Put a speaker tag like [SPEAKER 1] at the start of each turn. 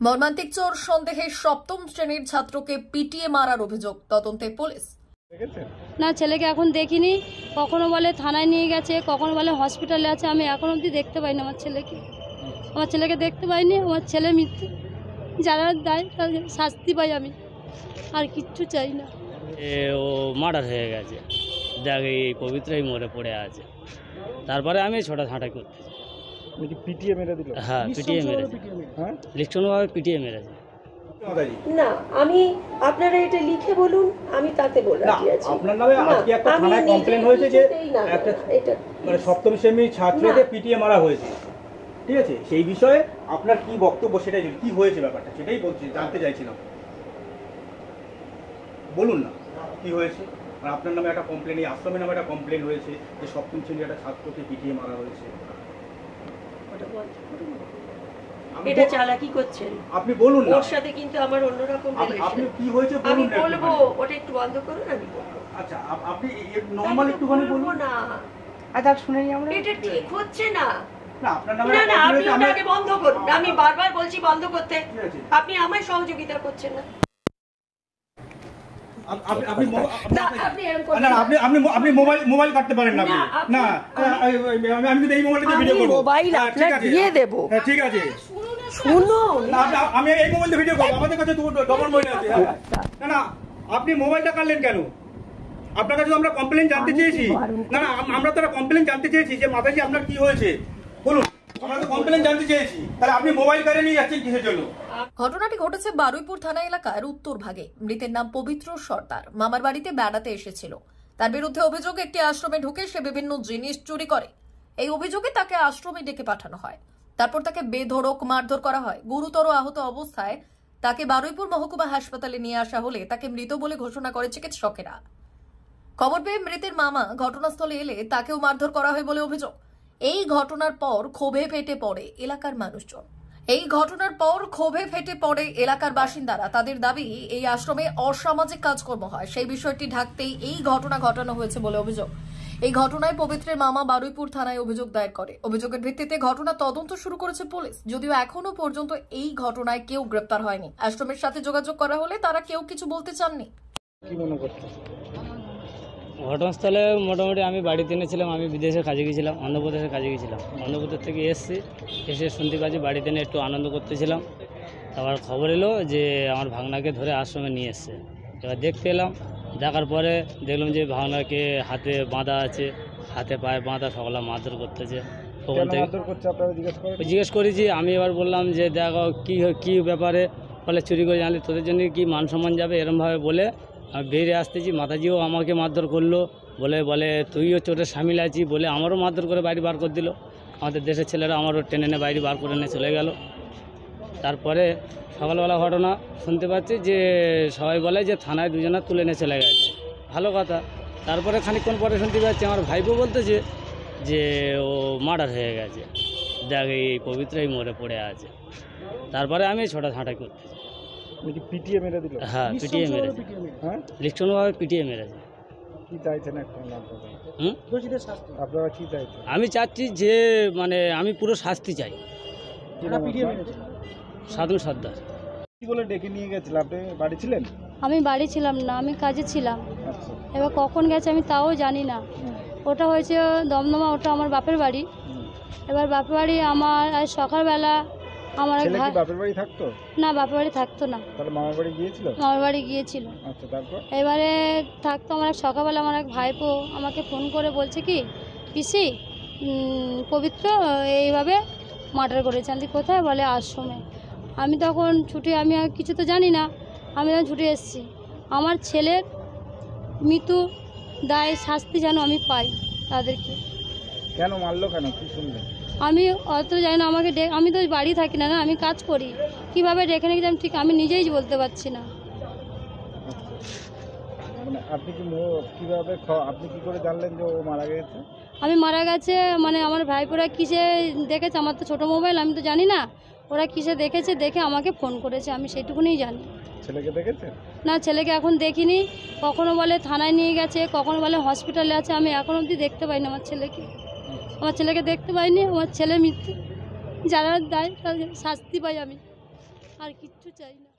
[SPEAKER 1] মর্মান্তিক চোর সন্দেহে সপ্তম শ্রেণীর ছাত্রকে পিটিয়ে মারার অভিযোগ, তদন্তে পুলিশ।
[SPEAKER 2] না, ছেলেকে এখন দেখিনি। কখনো বলে থানায় নিয়ে গেছে, কখনো বলে হসপিটালে আছে। আমি এখন অবধি দেখতে পাইনি আমার ছেলেকে দেখতে পাইনি। আমার ছেলে মৃত্যু, যারা দায় তাদের শাস্তি পাই, আমি আর কিচ্ছু চাই না।
[SPEAKER 3] ও মার্ডার হয়ে গেছে, দেখ এই পবিত্রই মরে পড়ে আছে। তারপরে আমি ছোটাছাঁটা করতেছি।
[SPEAKER 4] পিটিয়ে মেরে দিল?
[SPEAKER 3] হ্যাঁ, পিটিয়ে মেরেছে, লিখনভাবে পিটিয়ে মেরেছে।
[SPEAKER 5] না, আমি আপনারা এটা লিখে বলুন, আমি তাতে বলে রাখি আছি।
[SPEAKER 4] আপনার নামে আজকে একটা থানায় কমপ্লেইন হয়েছে যে একটা মানে সপ্তম শ্রেণীর ছাত্রকে পিটিয়ে মারা হয়েছে, ঠিক আছে? সেই বিষয়ে আপনার কি বক্তব্য, সেটাই কি হয়েছে ব্যাপারটা সেটাই বলছি, জানতে চাইছিলাম। বলুন না কি হয়েছে। আর আপনার নামে একটা কমপ্লেইন, এই আশ্রমের নামে একটা কমপ্লেইন হয়েছে যে সপ্তম শ্রেণীর একটা ছাত্রকে পিটিয়ে মারা হয়েছে।
[SPEAKER 5] এটা চালাকি করছেন
[SPEAKER 4] আপনি বলুন না।
[SPEAKER 5] ওর সাথে কিন্তু আমার অন্যরকম রিলেশন।
[SPEAKER 4] আপনি কি হয়েছে বলুন।
[SPEAKER 5] আমি বলবো, ওটা একটু বন্ধ করুন, আমি বলবো।
[SPEAKER 4] আচ্ছা, আপনি নরমাল একটুখানি বলুন
[SPEAKER 5] না।
[SPEAKER 4] আচ্ছা, শুনে নিই আমরা।
[SPEAKER 5] এটা ঠিক হচ্ছে না।
[SPEAKER 4] না, আপনার নামে
[SPEAKER 5] না, আপনি ওটাকে বন্ধ করুন। আমি বারবার বলছি বন্ধ করতে, আপনি আমায় সহযোগিতা করছেন না।
[SPEAKER 4] আপনি মোবাইল কাটতে পারেন না। না, আমি কিন্তু এই মোবাইলটা ভিডিও করব।
[SPEAKER 5] মোবাইল আপনাকে দিয়ে দেব।
[SPEAKER 4] ঠিক আছে,
[SPEAKER 5] শুনুন।
[SPEAKER 4] আমি এই মোবাইলে ভিডিও করব। আমাদের কাছে ডবল মোবাইল আছে। না না, আপনি মোবাইলটা কাটলেন কেন? আপনার কাছে আমরা কমপ্লেইন জানতে চেয়েছি। না না, আমরা তো কমপ্লেইন জানতে চেয়েছি যে মাতাজি আপনার কি হয়েছে বলুন। আমরা তো কমপ্লেইন জানতে চেয়েছি, তাহলে আপনি মোবাইল কারে নিয়ে যাচ্ছেন কিসের জন্য?
[SPEAKER 1] ঘটনাটি ঘটেছে বারুইপুর থানা এলাকার উত্তর ভাগে। মৃতের নাম পবিত্র সর্দার। মামার বাড়িতে বেড়াতে এসেছিল। তার বিরুদ্ধে অভিযোগ, একটি আশ্রমে ঢুকে সে বিভিন্ন জিনিস চুরি করে। এই অভিযোগে তাকে আশ্রমে ডেকে পাঠানো হয়। তারপর তাকে বেধড়ক মারধর করা হয়। গুরুতর আহত অবস্থায় তাকে বারুইপুর মহকুমা হাসপাতালে নিয়ে আসা হলে তাকে মৃত বলে ঘোষণা করে চিকিৎসকেরা। খবর পেয়ে মৃতের মামা ঘটনাস্থলে এলে তাকেও মারধর করা হয় বলে অভিযোগ। এই ঘটনার পর ক্ষোভে ফেটে পড়ে এলাকার বাসিন্দারা। তাদের দাবি, এই আশ্রমে অসামাজিক কাজকর্ম হয়, সেই বিষয়টি ঢাকতেই এই ঘটনা ঘটানো হয়েছে বলে অভিযোগ। এই ঘটনায় পবিত্রের মামা বারুইপুর থানায় অভিযোগ দায়ের করে। অভিযোগের ভিত্তিতে ঘটনা তদন্ত শুরু করেছে পুলিশ। যদিও এখনো পর্যন্ত এই ঘটনায় কেউ গ্রেপ্তার হয়নি। আশ্রমের সাথে যোগাযোগ করা হলে তারা কেউ কিছু বলতে চাননি।
[SPEAKER 4] কি মনে করছেন?
[SPEAKER 3] ঘটনাস্থলে মোটামুটি আমি বাড়িতে এনেছিলাম। আমি বিদেশে কাজে গেছিলাম, অন্ধ্রপ্রদেশে কাজে গেছিলাম। অন্ধ্রপ্রদেশ থেকে এসে শুনতে পাচ্ছি বাড়িতে নিয়ে একটু আনন্দ করতেছিলাম। তারপর খবর এলো যে আমার ভাগনাকে ধরে আশ্রমে নিয়ে এসছে। এবার দেখতে এলাম, দেখার পরে দেখলাম যে ভাগনাকে হাতে বাঁধা আছে, হাতে পায়ে বাঁধা, সকলে মারধর করতেছে। ওখান থেকে জিজ্ঞেস করেছি আমি। এবার বললাম যে দেখো কী ব্যাপারে, বলে চুরি করে জানলে তোদের জন্য কি মান সম্মান যাবে, এরমভাবে বলে আমি বেরিয়ে আসতেছি। মাতাজিও আমাকে মারধর করলো, বলে তুইও চোটের সামিল আছি বলে আমারও মারধর করে বাইরে বার করে দিল। আমাদের দেশের ছেলেরা আমারও টেনে এনে বাইরে বার করে নিয়ে চলে গেল। তারপরে সকালবেলা ঘটনা শুনতে পাচ্ছি যে সবাই বলে যে থানায় দুজনা তুলে নিয়ে চলে গেছে। ভালো কথা। তারপরে খানিকক্ষণ পরে শুনতে পাচ্ছি আমার ভাইপো বলতেছে যে ও মার্ডার হয়ে গেছে, দেখ এই পবিত্রই মরে পড়ে আছে। তারপরে আমি ছোটাছাঁটা করতেছি।
[SPEAKER 4] পিটিয়ে মেরে দিল?
[SPEAKER 3] হ্যাঁ, পিটিয়ে মেরেছে, লিখনভাবে পিটিয়ে মেরেছে।
[SPEAKER 4] কি চাইছেন এখন আপনারা? কি চাইছেন?
[SPEAKER 3] আমি চাচ্ছি যে মানে আমি পুরো শাস্তি চাই। সাধু সর্দার।
[SPEAKER 4] কি বলে ডেকে নিয়ে গেছিল? আপনি বাড়ি ছিলেন?
[SPEAKER 2] আমি বাড়ি ছিলাম না, আমি কাজে ছিলাম।
[SPEAKER 4] আচ্ছা,
[SPEAKER 2] এবার কখন গেছে আমি তাও জানি না। ওটা হয়েছে দমদমা, ওটা আমার বাপের বাড়ি। এবার বাপের বাড়ি আমার আজ সকালবেলা আমার
[SPEAKER 4] ছেলে কি বাপের বাড়ি থাকতো?
[SPEAKER 2] না, বাপের বাড়ি থাকতো না।
[SPEAKER 4] তাহলে মামার বাড়ি গিয়েছিল?
[SPEAKER 2] মামার বাড়ি গিয়েছিল।
[SPEAKER 4] আচ্ছা, তারপর?
[SPEAKER 2] এবারে থাকতো আমার সকালবেলা আমার এক ভাইপো আমাকে ফোন করে বলছে কি, পিসি পবিত্র এইভাবে মার্ডার করেছে। আমি কোথায়? বলে আশ্রমে। আমি তখন ছুটে, আমি আর কিছু তো জানি না, আমি তখন ছুটে এসেছি। আমার ছেলের মৃত্যু দায় শাস্তি যেন আমি পাই তাদেরকে।
[SPEAKER 4] কেন মারলো, কেন, কি শুনলেন?
[SPEAKER 2] আমি অত জানি না। আমাকে আমি তো বাড়ি থাকি না, আমি কাজ করি। কিভাবে ডেকে নিয়ে গেছে ঠিক আমি নিজেই বলতে পারছি না।
[SPEAKER 4] মানে আপনি কি কিভাবে, আপনি কি করে জানলেন যে ও মারা গেছে?
[SPEAKER 2] আমি মারা গেছে মানে আমার ভাইপোরা কিসে দেখেছে, আমার তো ছোটো মোবাইল, আমি তো জানি না। ওরা কিসে দেখেছে, দেখে আমাকে ফোন করেছে, আমি সেইটুকুনি জানি।
[SPEAKER 4] ছেলেকে দেখেছেন?
[SPEAKER 2] না, ছেলেকে এখন দেখিনি। কখনো বলে থানায় নিয়ে গেছে, কখনো বলে হসপিটালে আছে। আমি এখন অবধি দেখতে পাইনি আমার ছেলেকে দেখতে পাইনি। আমার ছেলে মৃত্যু, যারা দায় তাদের শাস্তি পাই আমি। আর কিচ্ছু চাই না।